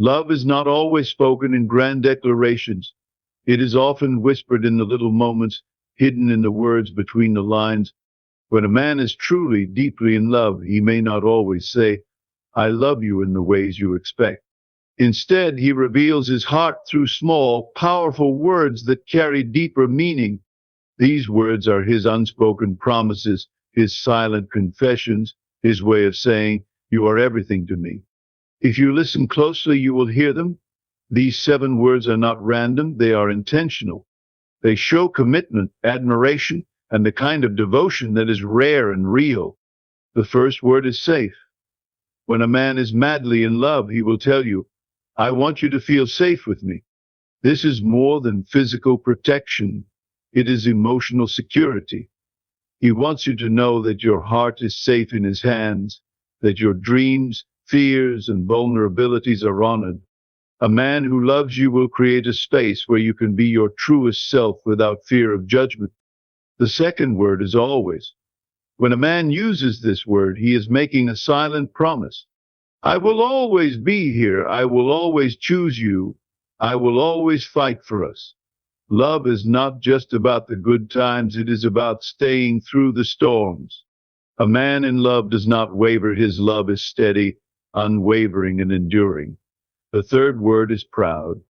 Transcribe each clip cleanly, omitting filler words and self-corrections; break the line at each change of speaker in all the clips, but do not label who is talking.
Love is not always spoken in grand declarations. It is often whispered in the little moments, hidden in the words between the lines. When a man is truly, deeply in love, he may not always say, I love you in the ways you expect. Instead, he reveals his heart through small, powerful words that carry deeper meaning. These words are his unspoken promises, his silent confessions, his way of saying, you are everything to me. If you listen closely, you will hear them. These 7 words are not random, they are intentional. They show commitment, admiration, and the kind of devotion that is rare and real. The first word is safe. When a man is madly in love, he will tell you, I want you to feel safe with me. This is more than physical protection. It is emotional security. He wants you to know that your heart is safe in his hands, that your dreams, fears, and vulnerabilities are honored. A man who loves you will create a space where you can be your truest self without fear of judgment. The second word is always. When a man uses this word, he is making a silent promise. I will always be here. I will always choose you. I will always fight for us. Love is not just about the good times. It is about staying through the storms. A man in love does not waver. His love is steady, unwavering, and enduring. The third word is proud.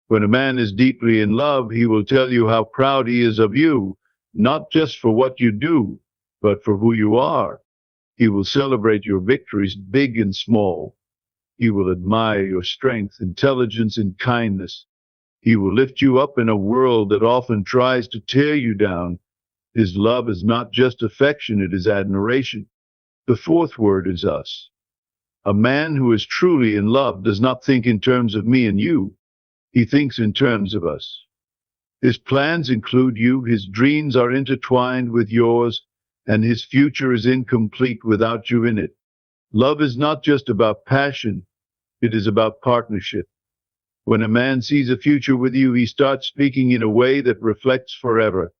When a man is deeply in love, he will tell you how proud he is of you, not just for what you do, but for who you are. He will celebrate your victories, big and small. He will admire your strength, intelligence, and kindness. He will lift you up in a world that often tries to tear you down. His love is not just affection, it is admiration. The fourth word is us. A man who is truly in love does not think in terms of me and you. He thinks in terms of us. His plans include you, his dreams are intertwined with yours, and his future is incomplete without you in it. Love is not just about passion, it is about partnership. When a man sees a future with you, he starts speaking in a way that reflects forever.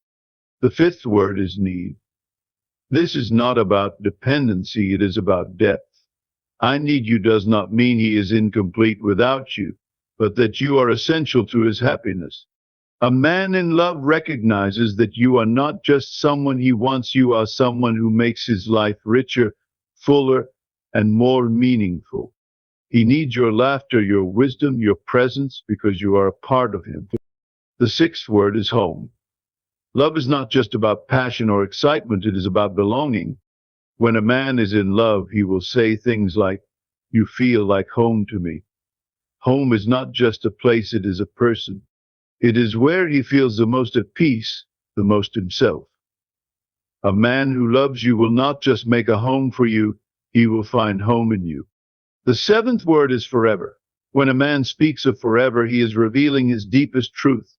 The fifth word is need. This is not about dependency, it is about depth. I need you does not mean he is incomplete without you, but that you are essential to his happiness. A man in love recognizes that you are not just someone he wants, you are someone who makes his life richer, fuller, and more meaningful. He needs your laughter, your wisdom, your presence, because you are a part of him. The sixth word is home. Love is not just about passion or excitement, it is about belonging. When a man is in love, he will say things like, you feel like home to me. Home is not just a place, it is a person. It is where he feels the most at peace, the most himself. A man who loves you will not just make a home for you, he will find home in you. The seventh word is forever. When a man speaks of forever, he is revealing his deepest truth.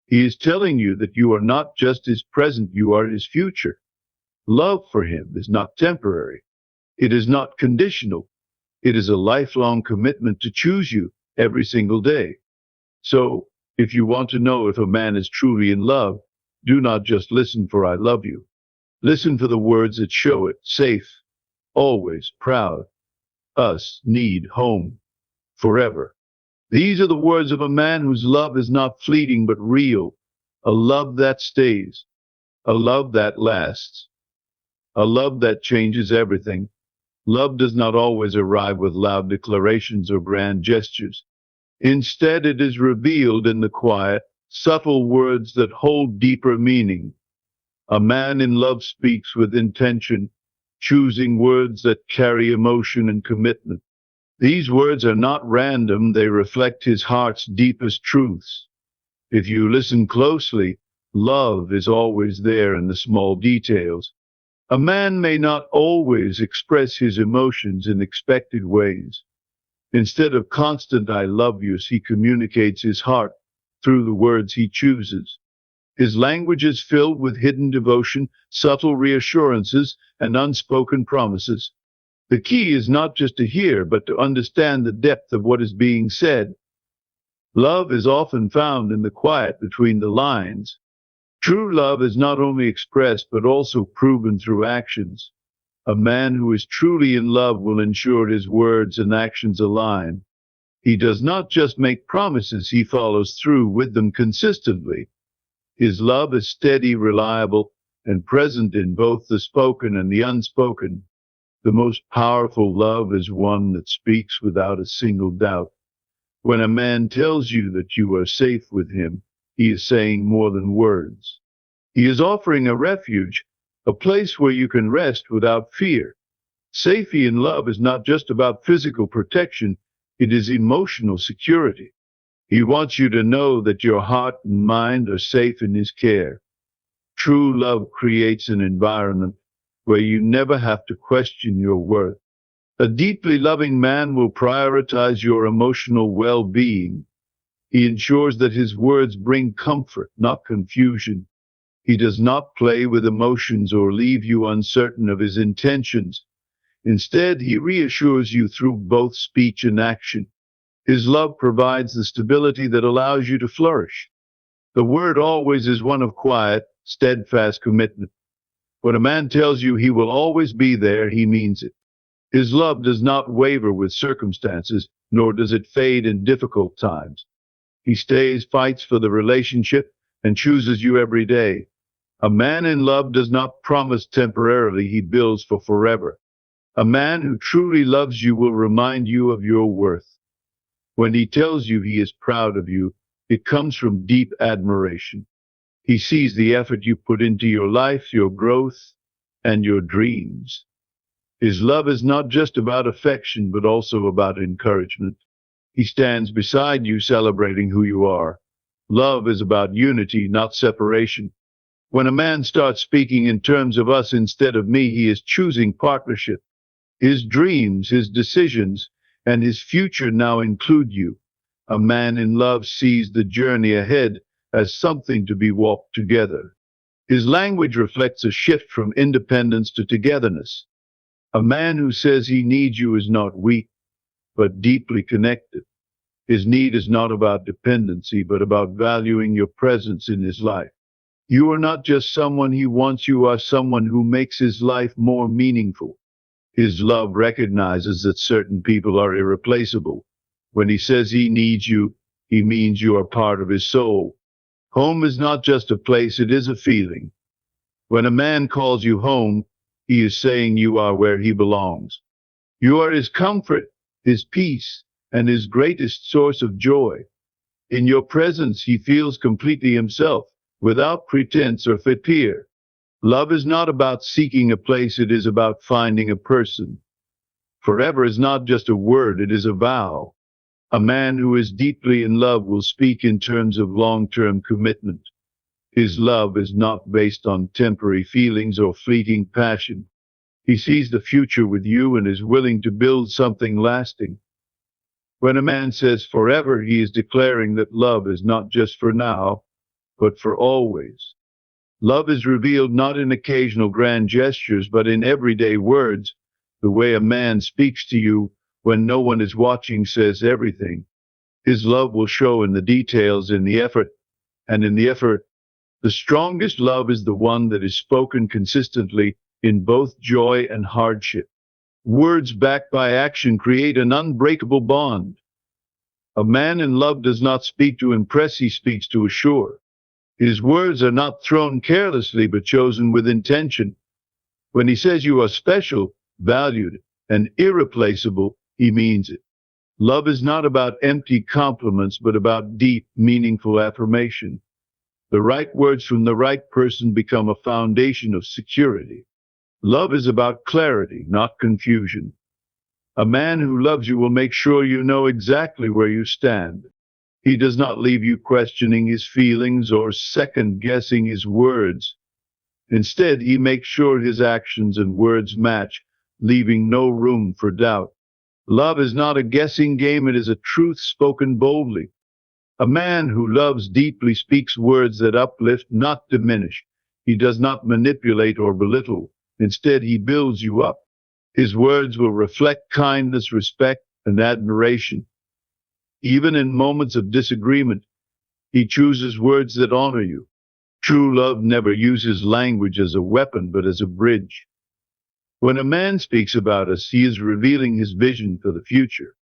He is telling you that you are not just his present, you are his future. Love for him is not temporary. It is not conditional. It is a lifelong commitment to choose you every single day. So, if you want to know if a man is truly in love, do not just listen for I love you. Listen for the words that show it. Safe, always, proud, us, need, home, forever. These are the words of a man whose love is not fleeting but real. A love that stays. A love that lasts. A love that changes everything. Love does not always arrive with loud declarations or grand gestures. Instead, it is revealed in the quiet, subtle words that hold deeper meaning. A man in love speaks with intention, choosing words that carry emotion and commitment. These words are not random, they reflect his heart's deepest truths. If you listen closely, love is always there in the small details. A man may not always express his emotions in expected ways. Instead of constant I love yous, he communicates his heart through the words he chooses. His language is filled with hidden devotion, subtle reassurances, and unspoken promises. The key is not just to hear, but to understand the depth of what is being said. Love is often found in the quiet between the lines. True love is not only expressed, but also proven through actions. A man who is truly in love will ensure his words and actions align. He does not just make promises, he follows through with them consistently. His love is steady, reliable, and present in both the spoken and the unspoken. The most powerful love is one that speaks without a single doubt. When a man tells you that you are safe with him, he is saying more than words. He is offering a refuge, a place where you can rest without fear. Safety in love is not just about physical protection, it is emotional security. He wants you to know that your heart and mind are safe in his care. True love creates an environment where you never have to question your worth. A deeply loving man will prioritize your emotional well-being. He ensures that his words bring comfort, not confusion. He does not play with emotions or leave you uncertain of his intentions. Instead, he reassures you through both speech and action. His love provides the stability that allows you to flourish. The word always is one of quiet, steadfast commitment. When a man tells you he will always be there, he means it. His love does not waver with circumstances, nor does it fade in difficult times. He stays, fights for the relationship, and chooses you every day. A man in love does not promise temporarily, he builds for forever. A man who truly loves you will remind you of your worth. When he tells you he is proud of you, it comes from deep admiration. He sees the effort you put into your life, your growth, and your dreams. His love is not just about affection, but also about encouragement. He stands beside you, celebrating who you are. Love is about unity, not separation. When a man starts speaking in terms of us instead of me, he is choosing partnership. His dreams, his decisions, and his future now include you. A man in love sees the journey ahead as something to be walked together. His language reflects a shift from independence to togetherness. A man who says he needs you is not weak, but deeply connected. His need is not about dependency, but about valuing your presence in his life. You are not just someone he wants, you are someone who makes his life more meaningful. His love recognizes that certain people are irreplaceable. When he says he needs you, he means you are part of his soul. Home is not just a place, it is a feeling. When a man calls you home, he is saying you are where he belongs. You are his comfort, his peace, and his greatest source of joy. In your presence, he feels completely himself, without pretense or fear. Love is not about seeking a place, it is about finding a person. Forever is not just a word, it is a vow. A man who is deeply in love will speak in terms of long-term commitment. His love is not based on temporary feelings or fleeting passion. He sees the future with you and is willing to build something lasting. When a man says forever, he is declaring that love is not just for now, but for always. Love is revealed not in occasional grand gestures, but in everyday words. The way a man speaks to you when no one is watching says everything. His love will show in the details, in the effort, and in the effort. The strongest love is the one that is spoken consistently in both joy and hardship. Words backed by action create an unbreakable bond. A man in love does not speak to impress, he speaks to assure. His words are not thrown carelessly, but chosen with intention. When he says you are special, valued, and irreplaceable, he means it. Love is not about empty compliments, but about deep, meaningful affirmation. The right words from the right person become a foundation of security. Love is about clarity, not confusion. A man who loves you will make sure you know exactly where you stand. He does not leave you questioning his feelings or second-guessing his words. Instead, he makes sure his actions and words match, leaving no room for doubt. Love is not a guessing game, it is a truth spoken boldly. A man who loves deeply speaks words that uplift, not diminish. He does not manipulate or belittle. Instead, he builds you up. His words will reflect kindness, respect, and admiration. Even in moments of disagreement, he chooses words that honor you. True love never uses language as a weapon, but as a bridge. When a man speaks about us, he is revealing his vision for the future.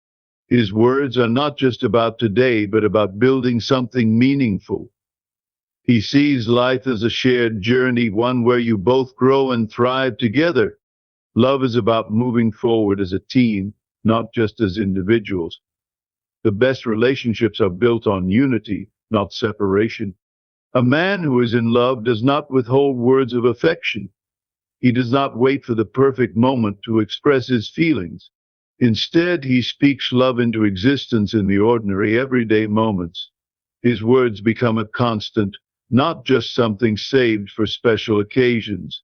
His words are not just about today, but about building something meaningful. He sees life as a shared journey, one where you both grow and thrive together. Love is about moving forward as a team, not just as individuals. The best relationships are built on unity, not separation. A man who is in love does not withhold words of affection. He does not wait for the perfect moment to express his feelings. Instead, he speaks love into existence in the ordinary, everyday moments. His words become a constant, not just something saved for special occasions.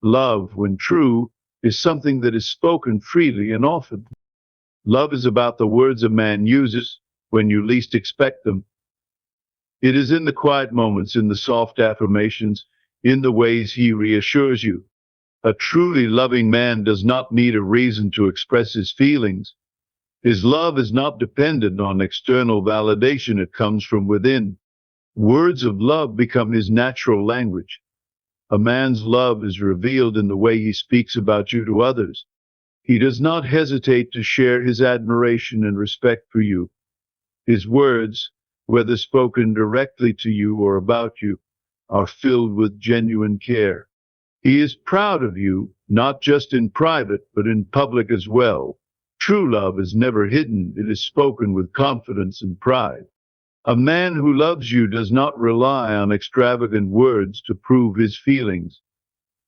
Love, when true, is something that is spoken freely and often. Love is about the words a man uses when you least expect them. It is in the quiet moments, in the soft affirmations, in the ways he reassures you. A truly loving man does not need a reason to express his feelings. His love is not dependent on external validation, it comes from within. Words of love become his natural language. A man's love is revealed in the way he speaks about you to others. He does not hesitate to share his admiration and respect for you. His words, whether spoken directly to you or about you, are filled with genuine care. He is proud of you, not just in private, but in public as well. True love is never hidden. It is spoken with confidence and pride. A man who loves you does not rely on extravagant words to prove his feelings.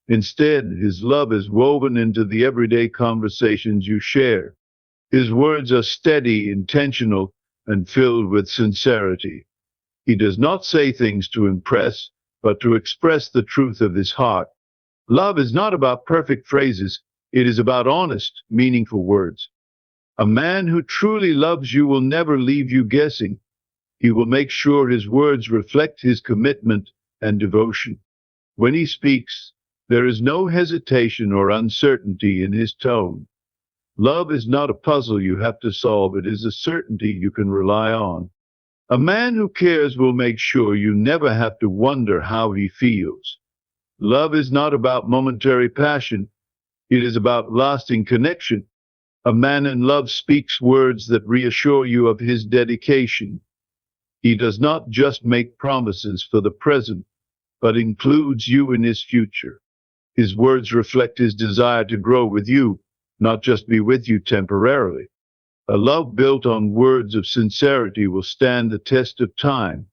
Instead, his love is woven into the everyday conversations you share. His words are steady, intentional, and filled with sincerity. He does not say things to impress, but to express the truth of his heart. Love is not about perfect phrases. It is about honest, meaningful words. A man who truly loves you will never leave you guessing. He will make sure his words reflect his commitment and devotion. When he speaks, there is no hesitation or uncertainty in his tone. Love is not a puzzle you have to solve. It is a certainty you can rely on. A man who cares will make sure you never have to wonder how he feels. Love is not about momentary passion. It is about lasting connection. A man in love speaks words that reassure you of his dedication. He does not just make promises for the present, but includes you in his future. His words reflect his desire to grow with you, not just be with you temporarily. A love built on words of sincerity will stand the test of time.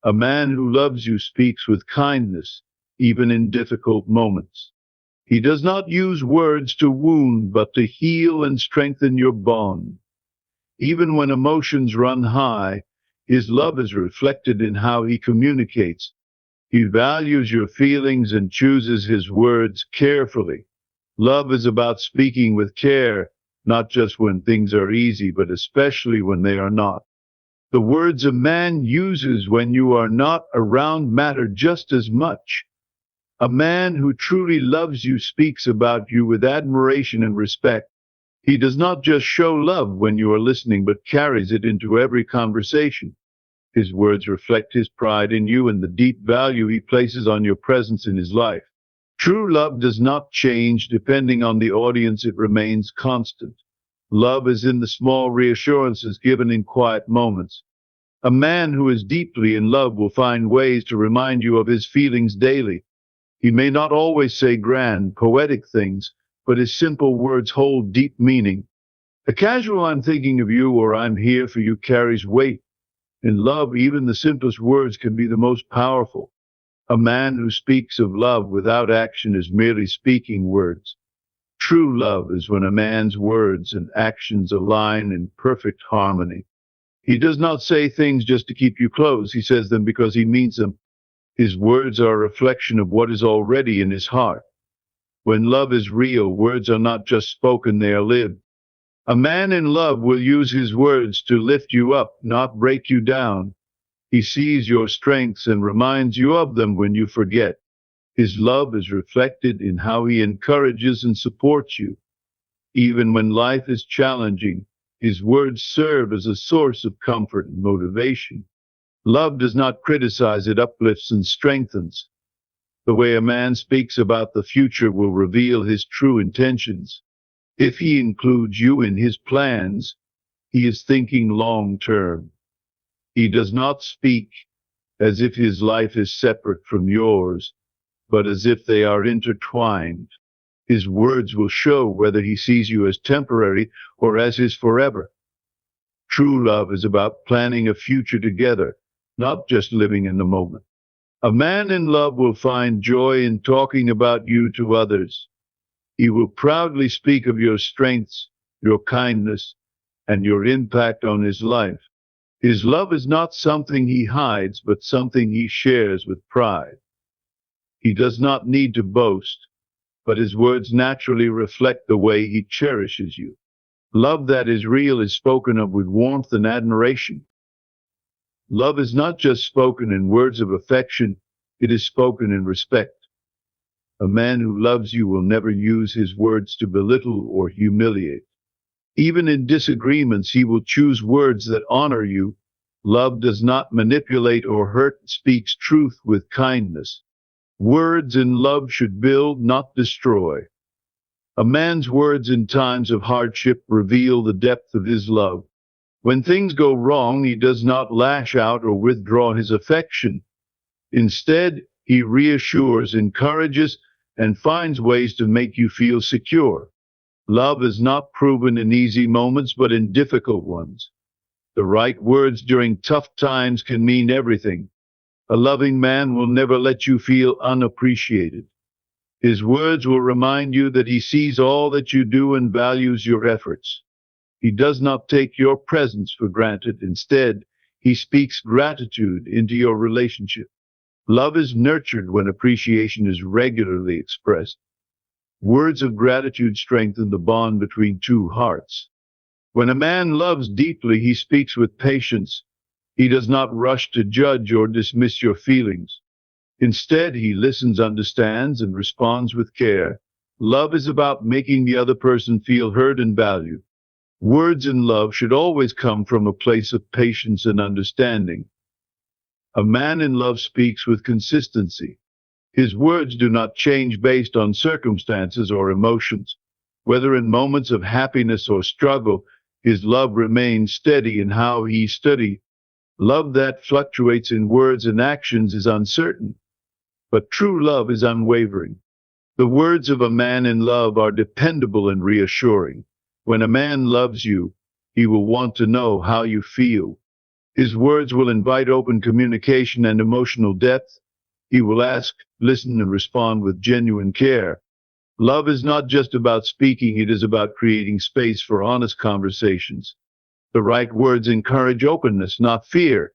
A man who loves you speaks with kindness, even in difficult moments. He does not use words to wound, but to heal and strengthen your bond. Even when emotions run high, his love is reflected in how he communicates. He values your feelings and chooses his words carefully. Love is about speaking with care, not just when things are easy, but especially when they are not. The words a man uses when you are not around matter just as much. A man who truly loves you speaks about you with admiration and respect. He does not just show love when you are listening, but carries it into every conversation. His words reflect his pride in you and the deep value he places on your presence in his life. True love does not change depending on the audience. It remains constant. Love is in the small reassurances given in quiet moments. A man who is deeply in love will find ways to remind you of his feelings daily. He may not always say grand, poetic things, but his simple words hold deep meaning. A casual "I'm thinking of you" or "I'm here for you" carries weight. In love, even the simplest words can be the most powerful. A man who speaks of love without action is merely speaking words. True love is when a man's words and actions align in perfect harmony. He does not say things just to keep you close. He says them because he means them. His words are a reflection of what is already in his heart. When love is real, words are not just spoken, they are lived. A man in love will use his words to lift you up, not break you down. He sees your strengths and reminds you of them when you forget. His love is reflected in how he encourages and supports you. Even when life is challenging, his words serve as a source of comfort and motivation. Love does not criticize, it uplifts and strengthens. The way a man speaks about the future will reveal his true intentions. If he includes you in his plans, He is thinking long term. He does not speak as if his life is separate from yours, but as if they are intertwined. His words will show whether he sees you as temporary or as his forever. True love is about planning a future together, not just living in the moment. A man in love will find joy in talking about you to others. He will proudly speak of your strengths, your kindness, and your impact on his life. His love is not something he hides, but something he shares with pride. He does not need to boast, but his words naturally reflect the way he cherishes you. Love that is real is spoken of with warmth and admiration. Love is not just spoken in words of affection, it is spoken in respect. A man who loves you will never use his words to belittle or humiliate. Even in disagreements, he will choose words that honor you. Love does not manipulate or hurt, it speaks truth with kindness. Words in love should build, not destroy. A man's words in times of hardship reveal the depth of his love. When things go wrong, he does not lash out or withdraw his affection. Instead, he reassures, encourages, and finds ways to make you feel secure. Love is not proven in easy moments, but in difficult ones. The right words during tough times can mean everything. A loving man will never let you feel unappreciated. His words will remind you that he sees all that you do and values your efforts. He does not take your presence for granted. Instead, he speaks gratitude into your relationship. Love is nurtured when appreciation is regularly expressed. Words of gratitude strengthen the bond between two hearts. When a man loves deeply, he speaks with patience. He does not rush to judge or dismiss your feelings. Instead, he listens, understands, and responds with care. Love is about making the other person feel heard and valued. Words in love should always come from a place of patience and understanding. A man in love speaks with consistency. His words do not change based on circumstances or emotions. Whether in moments of happiness or struggle, his love remains steady in how he studies. Love that fluctuates in words and actions is uncertain, but true love is unwavering. The words of a man in love are dependable and reassuring. When a man loves you, he will want to know how you feel. His words will invite open communication and emotional depth. He will ask, listen, and respond with genuine care. Love is not just about speaking, it is about creating space for honest conversations. The right words encourage openness, not fear.